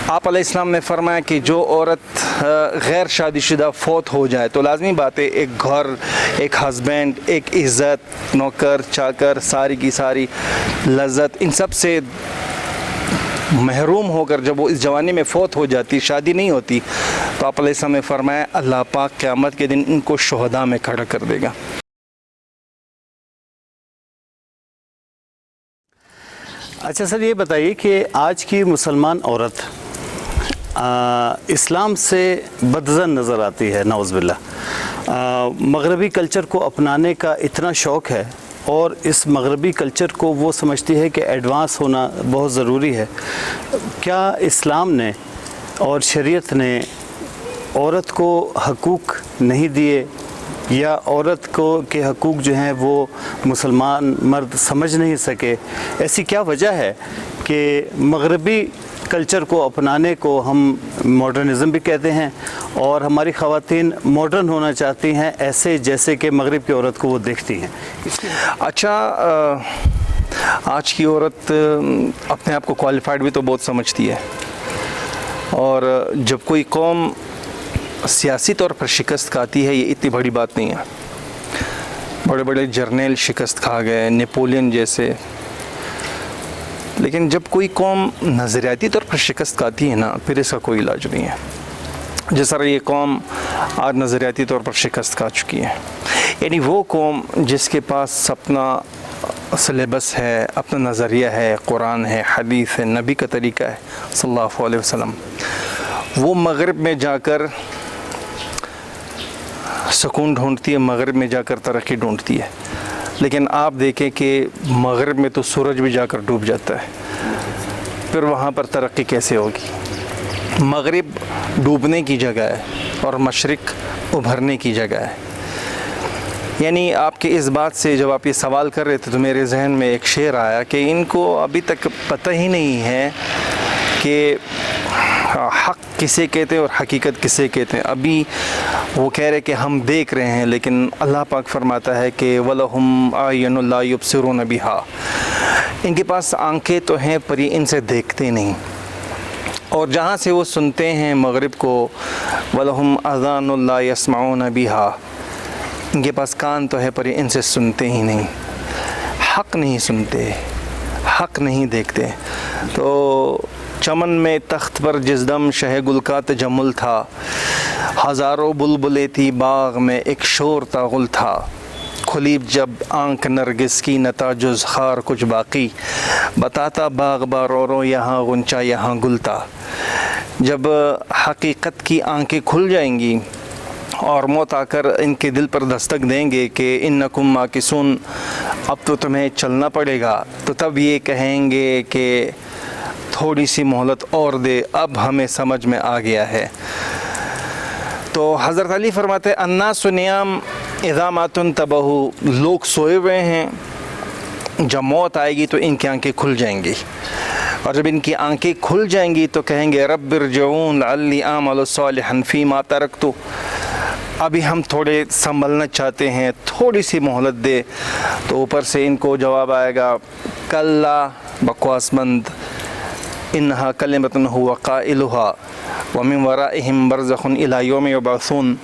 آپ علیہ السلام نے فرمایا کہ جو عورت غیر شادی شدہ فوت ہو جائے تو لازمی بات ہے ایک گھر، ایک ہسبینڈ، ایک عزت، نوکر چاکر، ساری کی ساری لذت، ان سب سے محروم ہو کر جب وہ اس جوانی میں فوت ہو جاتی، شادی نہیں ہوتی، تو آپ علیہ السلام نے فرمایا اللہ پاک قیامت کے دن ان کو شہداء میں کھڑا کر دے گا۔ اچھا سر، یہ بتائیے کہ آج کی مسلمان عورت اسلام سے بدظن نظر آتی ہے، نعوذ باللہ، مغربی کلچر کو اپنانے کا اتنا شوق ہے اور اس مغربی کلچر کو وہ سمجھتی ہے کہ ایڈوانس ہونا بہت ضروری ہے۔ کیا اسلام نے اور شریعت نے عورت کو حقوق نہیں دیے، یا عورت کو کے حقوق جو ہیں وہ مسلمان مرد سمجھ نہیں سکے؟ ایسی کیا وجہ ہے کہ مغربی کلچر کو اپنانے کو ہم ماڈرنزم بھی کہتے ہیں، اور ہماری خواتین ماڈرن ہونا چاہتی ہیں ایسے جیسے کہ مغرب کی عورت کو وہ دیکھتی ہیں؟ اچھا، آج کی عورت اپنے آپ کو کوالیفائڈ بھی تو بہت سمجھتی ہے، اور جب کوئی قوم سیاسی طور پر شکست کھاتی ہے یہ اتنی بڑی بات نہیں ہے۔ بڑے بڑے جرنیل شکست کھا گئے، نیپولین جیسے، لیکن جب کوئی قوم نظریاتی طور پر شکست کھاتی ہے نا، پھر اس کا کوئی علاج نہیں ہے۔ جس طرح یہ قوم آج نظریاتی طور پر شکست کھا چکی ہے، یعنی وہ قوم جس کے پاس اپنا سلیبس ہے، اپنا نظریہ ہے، قرآن ہے، حدیث ہے، نبی کا طریقہ ہے صلی اللہ علیہ وسلم، وہ مغرب میں جا کر سکون ڈھونڈتی ہے، مغرب میں جا کر ترقی ڈھونڈتی ہے۔ لیکن آپ دیکھیں کہ مغرب میں تو سورج بھی جا کر ڈوب جاتا ہے، پھر وہاں پر ترقی کیسے ہوگی؟ مغرب ڈوبنے کی جگہ ہے اور مشرق ابھرنے کی جگہ ہے۔ یعنی آپ کے اس بات سے جب آپ یہ سوال کر رہے تھے تو میرے ذہن میں ایک شعر آیا کہ ان کو ابھی تک پتہ ہی نہیں ہے کہ حق کسے کہتے ہیں اور حقیقت کسے کہتے ہیں۔ ابھی وہ کہہ رہے کہ ہم دیکھ رہے ہیں، لیکن اللہ پاک فرماتا ہے کہ وَلَهُمْ أَعْيُنٌ لَا يُبْصِرُونَ بِهَا، ان کے پاس آنکھیں تو ہیں پر یہ ان سے دیکھتے نہیں، اور جہاں سے وہ سنتے ہیں مغرب کو وَلَهُمْ آذَانٌ لَا يَسْمَعُونَ بِهَا، ان کے پاس کان تو ہے پر یہ ان سے سنتے ہی نہیں، حق نہیں سنتے، حق نہیں دیکھتے۔ تو چمن میں تخت پر جس دم شہ گل کا تجمل تھا، ہزاروں بلبلیں تھی باغ میں ایک شور تاغل تھا، کھلی جب آنکھ نرگس کی نتا جز خار کچھ باقی، بتاتا باغ بارو رو یہاں غنچہ یہاں گل تھا۔ جب حقیقت کی آنکھیں کھل جائیں گی اور موت آ کر ان کے دل پر دستک دیں گے کہ انکم ماکثون، اب تو تمہیں چلنا پڑے گا، تو تب یہ کہیں گے کہ تھوڑی سی مہلت اور دے، اب ہمیں سمجھ میں آ گیا ہے۔ تو حضرت علی فرماتے ہیں الناس نیام اذا ما تنتبہوا، لوگ سوئے ہوئے ہیں، جب موت آئے گی تو ان کی آنکھیں کھل جائیں گی، اور جب ان کی آنکھیں کھل جائیں گی تو کہیں گے رب ارجعون لعلی اعمل صالحا فیما ترکت، ابھی ہم تھوڑے سنبھلنا چاہتے ہیں، تھوڑی سی مہلت دے۔ تو اوپر سے ان کو جواب آئے گا کلا، بکواس مند، انہا کلمۃ ہوا قائلہا ومن ورائہم برزخ الی یوم یبعثون،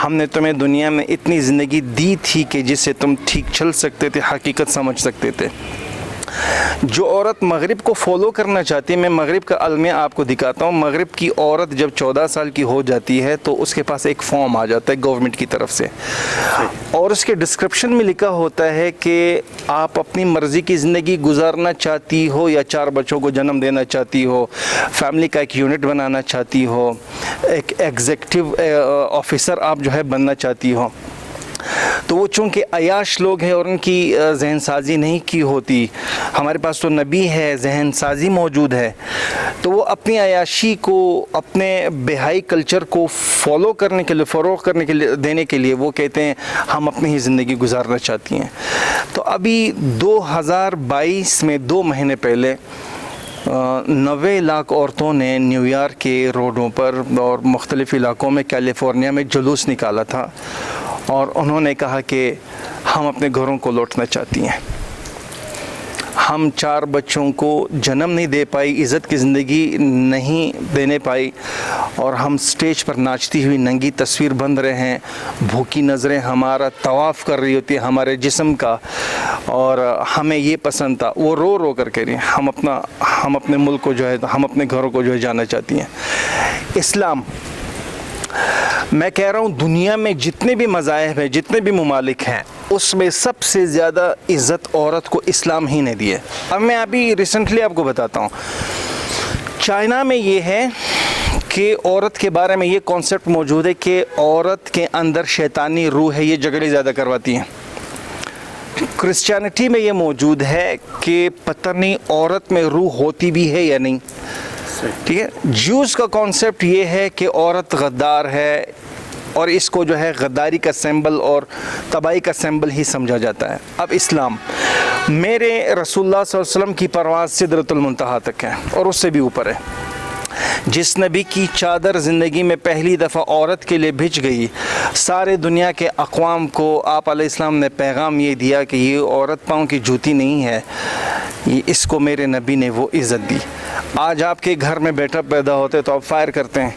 ہم نے تمہیں دنیا میں اتنی زندگی دی تھی کہ جس سے تم ٹھیک چل سکتے تھے، حقیقت سمجھ سکتے تھے۔ جو عورت مغرب کو فالو کرنا چاہتی ہے، میں مغرب کا المیہ آپ کو دکھاتا ہوں۔ مغرب کی عورت جب 14 سال کی ہو جاتی ہے تو اس کے پاس ایک فارم آ جاتا ہے گورنمنٹ کی طرف سے، اور اس کے ڈسکرپشن میں لکھا ہوتا ہے کہ آپ اپنی مرضی کی زندگی گزارنا چاہتی ہو یا 4 بچوں کو جنم دینا چاہتی ہو، فیملی کا ایک یونٹ بنانا چاہتی ہو، ایک ایگزیکٹو آفیسر آپ جو ہے بننا چاہتی ہو، تو وہ چونکہ عیاش لوگ ہیں اور ان کی ذہن سازی نہیں کی ہوتی، ہمارے پاس تو نبی ہے، ذہن سازی موجود ہے، تو وہ اپنی عیاشی کو، اپنے بہائی کلچر کو فالو کرنے کے لیے، فروغ کرنے کے لیے، دینے کے لیے وہ کہتے ہیں ہم اپنی ہی زندگی گزارنا چاہتی ہیں۔ تو ابھی 2022 میں 2 مہینے پہلے 90 لاکھ عورتوں نے نیو یارک کے روڈوں پر اور مختلف علاقوں میں کیلیفورنیا میں جلوس نکالا تھا، اور انہوں نے کہا کہ ہم اپنے گھروں کو لوٹنا چاہتی ہیں۔ ہم 4 بچوں کو جنم نہیں دے پائی, عزت کی زندگی نہیں دینے پائی, اور ہم سٹیج پر ناچتی ہوئی ننگی تصویر بن رہے ہیں, بھوکی نظریں ہمارا طواف کر رہی ہوتی ہے ہمارے جسم کا, اور ہمیں یہ پسند تھا. وہ رو رو کر کے رہی ہیں, ہم اپنے ملک کو جو ہے, ہم اپنے گھروں کو جو ہے جانا چاہتی ہیں. اسلام, میں کہہ رہا ہوں دنیا میں جتنے بھی مذاہب ہیں, جتنے بھی ممالک ہیں, اس میں سب سے زیادہ عزت عورت کو اسلام ہی نے دی ہے. اب میں ابھی ریسنٹلی آپ کو بتاتا ہوں, چائنا میں یہ ہے کہ عورت کے بارے میں یہ کانسیپٹ موجود ہے کہ عورت کے اندر شیطانی روح ہے, یہ جھگڑے زیادہ کرواتی ہیں. کرسچینٹی میں یہ موجود ہے کہ پتہ نہیں عورت میں روح ہوتی بھی ہے یا نہیں. ٹھیک ہے. جوز کا کانسیپٹ یہ ہے کہ عورت غدار ہے, اور اس کو جو ہے غداری کا سمبل اور تباہی کا سمبل ہی سمجھا جاتا ہے. اب اسلام, میرے رسول اللہ صلی اللہ علیہ وسلم کی پرواز سدرۃ المنتہا تک ہے اور اس سے بھی اوپر ہے. جس نبی کی چادر زندگی میں پہلی دفعہ عورت کے لیے بھیج گئی, سارے دنیا کے اقوام کو آپ علیہ السلام نے پیغام یہ دیا کہ یہ عورت پاؤں کی جوتی نہیں ہے, اس کو میرے نبی نے وہ عزت دی. آج آپ کے گھر میں بیٹا پیدا ہوتے تو آپ فائر کرتے ہیں,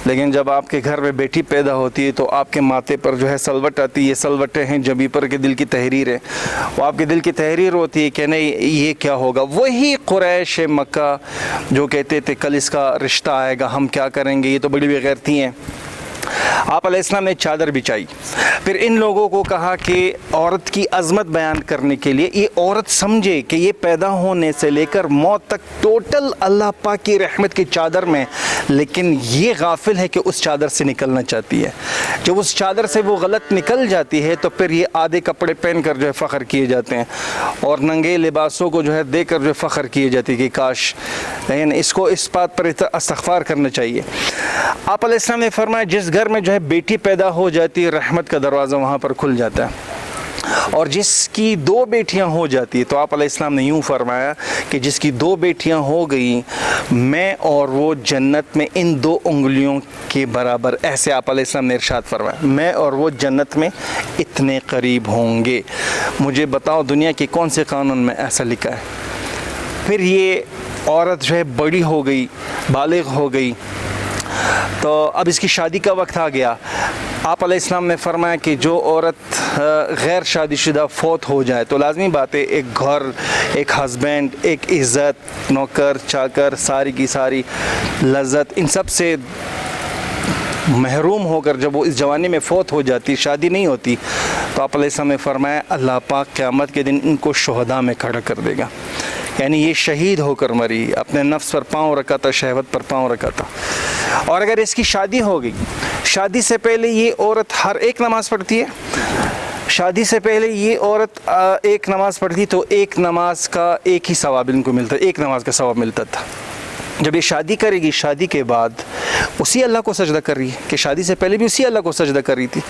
لیکن جب آپ کے گھر میں بیٹی پیدا ہوتی ہے تو آپ کے ماتھے پر جو ہے سلوٹ آتی ہے. یہ سلوٹیں ہیں جبھی پر کے دل کی تحریر ہے, وہ آپ کے دل کی تحریر ہوتی ہے کہ نہیں یہ کیا ہوگا. وہی قریش مکہ جو کہتے تھے کل اس کا رشتہ آئے گا, ہم کیا کریں گے, یہ تو بڑی بغیرتی ہیں. آپ علیہ السلام نے چادر بچھائی, پھر ان لوگوں کو کہا کہ عورت کی عظمت بیان کرنے کے لیے یہ عورت سمجھے کہ یہ پیدا ہونے سے لے کر موت تک ٹوٹل اللہ پاک کی رحمت کی چادر میں, لیکن یہ غافل ہے کہ اس چادر سے نکلنا چاہتی ہے. جب اس چادر سے وہ غلط نکل جاتی ہے تو پھر یہ آدھے کپڑے پہن کر جو ہے فخر کیے جاتے ہیں, اور ننگے لباسوں کو جو ہے دے کر جو ہے فخر کیے جاتے ہیں کہ کاش. لیکن اس کو اس بات پر استغفار کرنا چاہیے. آپ علیہ السلام نے فرمایا جس گھر میں جو ہے بیٹی پیدا ہو جاتی ہے رحمت کا دروازہ وہاں پر کھل جاتا ہے, اور جس کی 2 بیٹیاں ہو جاتی ہے تو آپ علیہ السلام نے یوں فرمایا کہ جس کی 2 بیٹیاں ہو گئیں میں اور وہ جنت میں ان 2 انگلیوں کے برابر, ایسے آپ علیہ السلام نے ارشاد فرمایا, میں اور وہ جنت میں اتنے قریب ہوں گے. مجھے بتاؤ دنیا کے کون سے قانون میں ایسا لکھا ہے؟ پھر یہ عورت جو ہے بڑی ہو گئی, بالغ ہو گئی, تو اب اس کی شادی کا وقت آ گیا. آپ علیہ السلام نے فرمایا کہ جو عورت غیر شادی شدہ فوت ہو جائے تو لازمی بات ہے ایک گھر, ایک ہسبینڈ, ایک عزت, نوکر چاکر, ساری کی ساری لذت, ان سب سے محروم ہو کر جب وہ اس جوانی میں فوت ہو جاتی, شادی نہیں ہوتی, تو آپ علیہ السلام نے فرمایا اللہ پاک قیامت کے دن ان کو شہداء میں کھڑا کر دے گا. یعنی یہ شہید ہو کر مری, اپنے نفس پر پاؤں رکھا تھا, شہوت پر پاؤں رکھا تھا. اور اگر اس کی شادی ہو گئی, شادی سے پہلے یہ عورت ہر ایک نماز پڑھتی ہے, شادی سے پہلے یہ عورت ایک نماز پڑھتی تو ایک نماز کا ایک ہی ثواب ان کو ملتا, ایک نماز کا ثواب ملتا تھا. جب یہ شادی کرے گی, شادی کے بعد اسی اللہ کو سجدہ کر رہی ہے کہ شادی سے پہلے بھی اسی اللہ کو سجدہ کر رہی تھی,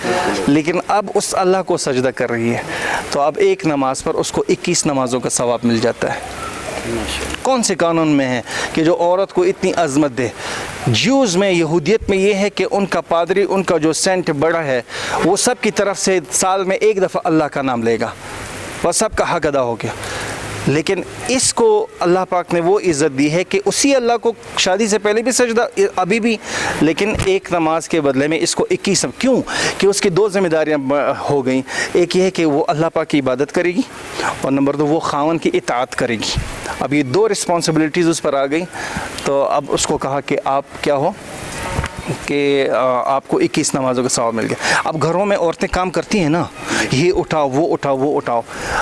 لیکن اب اس اللہ کو سجدہ کر رہی ہے تو اب ایک نماز پر اس کو 21 نمازوں کا ثواب مل جاتا ہے. کون سے قانون میں ہے کہ جو عورت کو اتنی عظمت دے؟ جیوز میں, یہودیت میں یہ ہے کہ ان کا پادری, ان کا جو سینٹ بڑا ہے, وہ سب کی طرف سے سال میں 1 دفعہ اللہ کا نام لے گا, وہ سب کا حق ادا ہو گیا. لیکن اس کو اللہ پاک نے وہ عزت دی ہے کہ اسی اللہ کو شادی سے پہلے بھی سجدہ ابھی بھی, لیکن ایک نماز کے بدلے میں اس کو 21. کیوں کہ اس کی 2 ذمہ داریاں ہو گئیں. ایک یہ ہے کہ وہ اللہ پاک کی عبادت کرے گی, اور نمبر 2 وہ خاوند کی اطاعت کرے گی. اب یہ 2 رسپانسبلٹیز اس پر آ گئی, تو اب اس کو کہا کہ آپ کیا ہو کہ آپ کو 21 نمازوں کا ثواب مل گیا. اب گھروں میں عورتیں کام کرتی ہیں نا, یہ اٹھاؤ وہ اٹھاؤ وہ اٹھاؤ.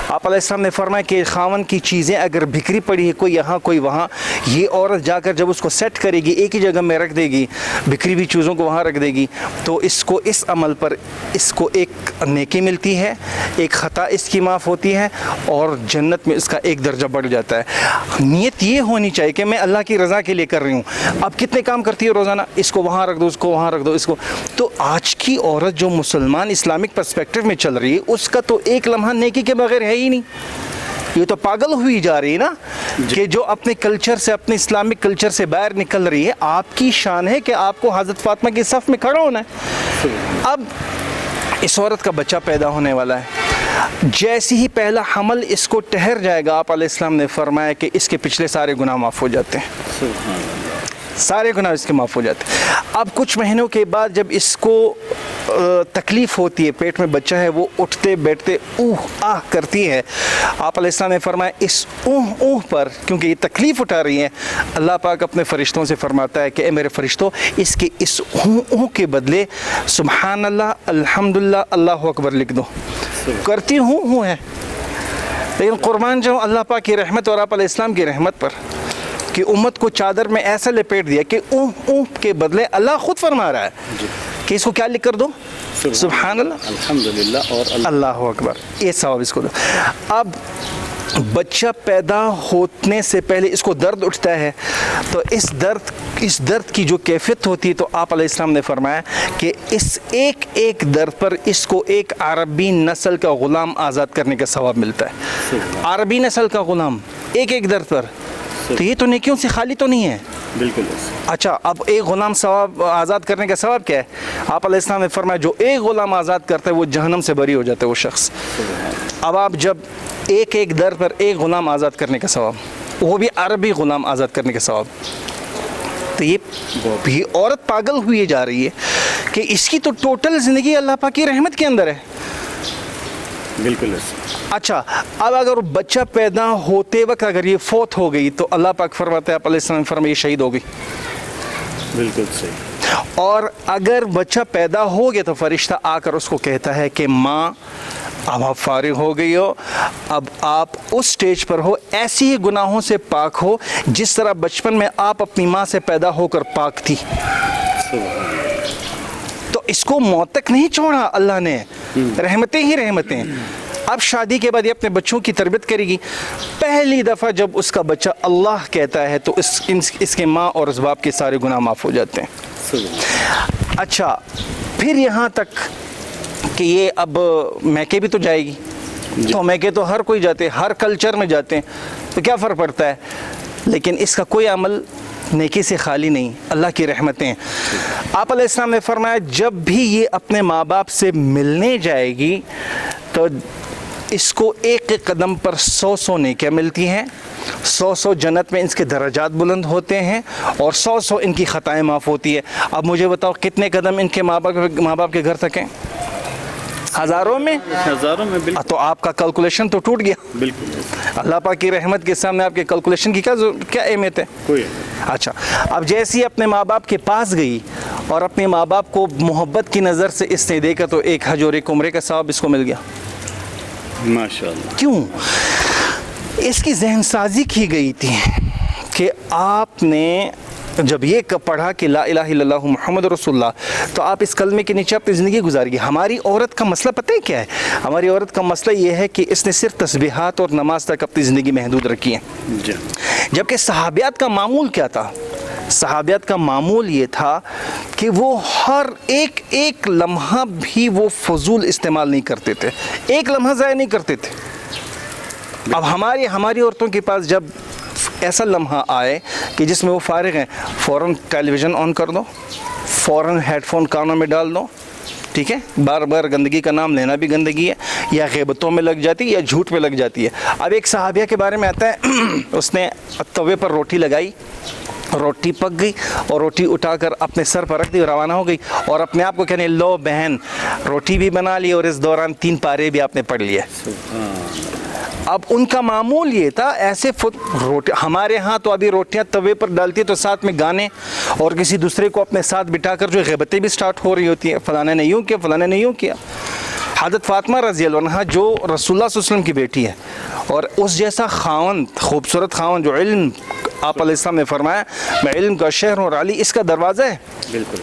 آپ علیہ السلام نے فرمایا کہ خاوند کی چیزیں اگر بکھری پڑی ہے, کوئی یہاں کوئی وہاں, یہ عورت جا کر جب اس کو سیٹ کرے گی, ایک ہی جگہ میں رکھ دے گی, بکھری ہوئی چیزوں کو وہاں رکھ دے گی, تو اس کو اس عمل پر اس کو ایک نیکی ملتی ہے, ایک خطا اس کی معاف ہوتی ہے, اور جنت میں اس کا 1 درجہ بڑھ جاتا ہے. نیت یہ ہونی چاہیے کہ میں اللہ کی رضا کے لیے کر رہی ہوں. اب کتنے کام کرتی ہے روزانہ, اس کو وہاں رکھ دو, اس کو وہاں رکھ دو, اس کو. تو آج کی عورت جو مسلمان اسلامک پرسپیکٹو میں چل رہی ہے, اس کا تو ایک لمحہ نیکی کے بغیر ہے ہی نہیں. یہ تو پاگل ہوئی جا رہی ہے نا کہ جو اپنے کلچر سے, اپنے اسلامک کلچر سے باہر نکل رہی ہے. آپ کی شان ہے کہ آپ کو حضرت فاطمہ کی صف میں کھڑا ہونا ہے. اب اس عورت کا بچہ پیدا ہونے والا ہے. جیسی ہی پہلا حمل اس کو ٹہر جائے گا، آپ علیہ السلام نے فرمایا کہ اس کے پچھلے سارے گناہ معاف ہو جاتے ہیں، سارے گناہ اس کے معاف ہو جاتے ہیں۔ اب کچھ مہینوں کے بعد جب اس کو تکلیف ہوتی ہے، پیٹ میں بچہ ہے، وہ اٹھتے بیٹھتے اوہ آہ کرتی ہے، آپ علیہ السلام نے فرمایا اس اوہ اوہ پر، کیونکہ یہ تکلیف اٹھا رہی ہیں، اللہ پاک اپنے فرشتوں سے فرماتا ہے کہ اے میرے فرشتوں، اس کے اس اوہ اوہ کے بدلے سبحان اللہ، الحمدللہ، اللہ اکبر لکھ دو۔ کرتی ہوں ہے، لیکن قربان جاؤں اللہ پاک کی رحمت اور آپ علیہ السلام کی رحمت پر کہ امت کو چادر میں ایسا لپیٹ دیا کہ اوہ اوہ کے بدلے اللہ خود فرما رہا ہے کہ اس کو کیا لکھ کر دو؟ سبحان اللہ، الحمدللہ اور اللہ اکبر، یہ ثواب اس کو دو۔ اب بچہ پیدا ہونے سے پہلے اس کو درد اٹھتا ہے، تو اس درد کی جو کیفیت ہوتی ہے، تو آپ علیہ السلام نے فرمایا کہ اس ایک ایک درد پر اس کو ایک عربی نسل کا غلام آزاد کرنے کا ثواب ملتا ہے۔ عربی نسل کا غلام ایک ایک درد پر، تو یہ تو نیکیوں سے خالی تو نہیں ہے۔ بالکل۔ اچھا، اب ایک غلام ثواب آزاد کرنے کا ثواب کیا ہے؟ آپ علیہ السلام نے فرمایا جو ایک غلام آزاد کرتا ہے وہ جہنم سے بری ہو جاتا ہے وہ شخص۔ اب آپ جب ایک ایک در پر ایک غلام آزاد کرنے کا ثواب، وہ بھی عربی غلام آزاد کرنے کا ثواب، تو یہ عورت پاگل ہوئی جا رہی ہے کہ اس کی تو ٹوٹل زندگی اللہ پاک کی رحمت کے اندر ہے۔ بالکل۔ اچھا، اب اگر بچہ پیدا ہوتے وقت اگر یہ فوت ہو گئی تو اللہ پاک فرماتے ہیں، آپ علیہ السلام فرمایا یہ شہید ہو گئی۔ بالکل صحیح۔ اور اگر بچہ پیدا ہو گیا تو فرشتہ آ کر اس کو کہتا ہے کہ ماں اب آپ فارغ ہو گئی ہو، اب آپ اس سٹیج پر ہو، ایسی ہی گناہوں سے پاک ہو جس طرح بچپن میں آپ اپنی ماں سے پیدا ہو کر پاک تھی۔ تو اس کو موت تک نہیں چھوڑا اللہ نے، رحمتیں ہی رحمتیں۔ اب شادی کے بعد یہ اپنے بچوں کی تربیت کرے گی، پہلی دفعہ جب اس کا بچہ اللہ کہتا ہے تو اس کے ماں اور اس باپ کے سارے گناہ معاف ہو جاتے ہیں۔ اچھا، پھر یہاں تک کہ یہ اب میکے بھی تو جائے گی، تو میکے تو ہر کوئی جاتے، ہر کلچر میں جاتے ہیں، تو کیا فرق پڑتا ہے؟ لیکن اس کا کوئی عمل نیکی سے خالی نہیں، اللہ کی رحمتیں۔ آپ علیہ السلام نے فرمایا جب بھی یہ اپنے ماں باپ سے ملنے جائے گی تو اس کو ایک ایک قدم پر 100 نیکیاں ملتی ہیں، 100 جنت میں اس کے درجات بلند ہوتے ہیں، اور 100 ان کی خطائیں معاف ہوتی ہے۔ اب مجھے بتاؤ کتنے قدم ان کے ماں باپ کے گھر تک ہیں؟ ہزاروں میں؟ تو آپ کا کیلکولیشن تو ٹوٹ گیا۔ بالکل۔ اللہ پاک کی رحمت کے سامنے آپ کے کیلکولیشن کی کیا اہمیت ہے؟ کوئی۔ اچھا، اب جیسی اپنے ماں باپ کے پاس گئی اور اپنے ماں باپ کو محبت کی نظر سے اس نے دیکھا تو ایک حج اور ایک عمرے کا ثواب اس کو مل گیا۔ ماشاءاللہ۔ کیوں؟ اس کی ذہن سازی کی گئی تھی کہ آپ نے جب یہ پڑھا کہ لا الہ الا اللہ محمد رسول اللہ، تو آپ اس کلمے کے نیچے اپنی زندگی گزاری۔ ہماری عورت کا مسئلہ پتہ ہے کیا ہے؟ ہماری عورت کا مسئلہ یہ ہے کہ اس نے صرف تسبیحات اور نماز تک اپنی زندگی محدود رکھی ہے، جبکہ صحابیات کا معمول کیا تھا؟ صحابیات کا معمول یہ تھا کہ وہ ہر ایک لمحہ بھی وہ فضول استعمال نہیں کرتے تھے، ایک لمحہ ضائع نہیں کرتے تھے۔ اب ہماری عورتوں کے پاس جب ایسا لمحہ آئے کہ جس میں وہ فارغ ہیں، فوراً ٹیلی ویژن آن کر دو، فوراً ہیڈ فون کانوں میں ڈال دو، ٹھیک ہے؟ بار بار گندگی کا نام لینا بھی گندگی ہے، یا غیبتوں میں لگ جاتی ہے یا جھوٹ پہ لگ جاتی ہے۔ اب ایک صحابیہ کے بارے میں آتا ہے، اس نے توے پر روٹی لگائی، روٹی پک گئی اور روٹی اٹھا کر اپنے سر پر رکھ دی، روانہ ہو گئی، اور اپنے آپ کو کہنے لو بہن روٹی بھی بنا لی اور اس دوران 3 پارے بھی آپ نے پڑھ لیے۔ اب ان کا معمول یہ تھا، ایسے روٹی ہمارے ہاں تو ابھی روٹیاں توے پر ڈالتی ہے تو ساتھ میں گانے اور کسی دوسرے کو اپنے ساتھ بٹھا کر جو غیبتیں بھی سٹارٹ ہو رہی ہوتی ہیں، فلانے نے یوں کیا، فلانے نے یوں کیا۔ حضرت فاطمہ رضی اللہ عنہ جو رسول اللہ صلی اللہ علیہ وسلم کی بیٹی ہے، اور اس جیسا خاوند، خوبصورت خاوند جو علم، آپ علیہ السلام نے فرمایا میں علم کا شہر ہوں اور علی اس کا دروازہ ہے۔ بالکل۔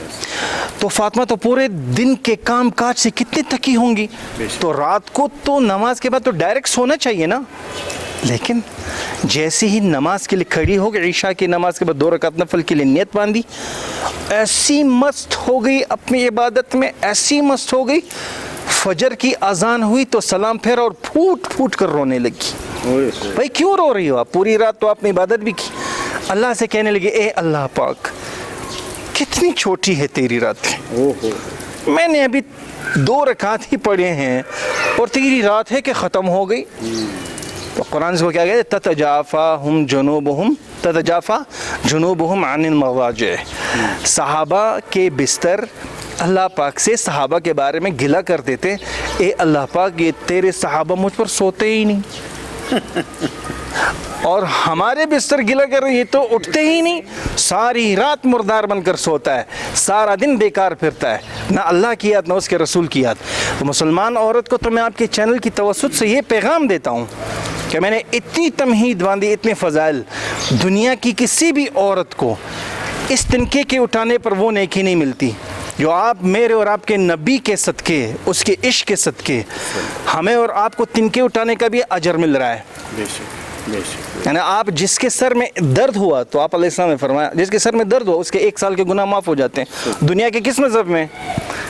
تو فاطمہ تو پورے دن کے کام کاج سے کتنی تھکی ہوں گی، تو رات کو تو نماز کے بعد تو ڈائریکٹ سونا چاہیے نا، لیکن جیسے ہی نماز کے لیے کھڑی ہو گئی، عشاء کی نماز کے بعد 2 رکعت نفل کے لیے نیت باندھی، ایسی مست ہو گئی اپنی عبادت میں، ایسی مست ہو گئی، فجر کی اذان ہوئی تو سلام پھیرا اور پھوٹ پھوٹ کر رونے لگی۔ بھائی کیوں رو رہی ہو آپ؟ پوری رات تو آپ نے عبادت بھی کی۔ اللہ سے کہنے لگے اے اللہ پاک کتنی چھوٹی ہے تیری راتیں، میں نے ابھی 2 رکعت ہی پڑھے ہیں اور تیسری رات ہے کہ ختم ہو گئی. تو قرآن سے وہ کیا کہتے ہیں تتجافا جنوبہم عن المضاجع. صحابہ کے بستر اللہ پاک سے صحابہ کے بارے میں گلا کرتے تھے, اے اللہ پاک یہ تیرے صحابہ مجھ پر سوتے ہی نہیں, اور ہمارے بستر گلا کر رہے, یہ تو اٹھتے ہی نہیں, ساری رات مردار بن کر سوتا ہے, سارا دن بیکار پھرتا ہے, نہ اللہ کی یاد نہ اس کے رسول کی یاد. تو مسلمان عورت کو تو میں آپ کے چینل کی توسط سے یہ پیغام دیتا ہوں کہ میں نے اتنی تمہید باندھی, اتنے فضائل, دنیا کی کسی بھی عورت کو اس تنکے کے اٹھانے پر وہ نیکی نہیں ملتی جو آپ میرے اور آپ کے نبی کے صدقے, اس کے عشق کے صدقے ہمیں اور آپ کو تنکے اٹھانے کا بھی اجر مل رہا ہے. یعنی آپ جس کے سر میں درد ہوا, تو آپ علیہ السلام نے فرمایا جس کے سر میں درد ہوا اس کے 1 سال کے گناہ معاف ہو جاتے ہیں. دنیا کے کس مذہب میں؟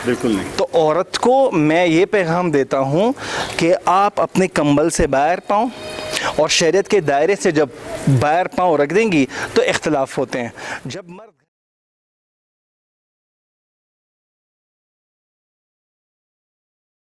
بالکل نہیں. تو عورت کو میں یہ پیغام دیتا ہوں کہ آپ اپنے کمبل سے باہر پاؤں, اور شریعت کے دائرے سے جب باہر پاؤں رکھ دیں گی تو اختلاف ہوتے ہیں. جب مرد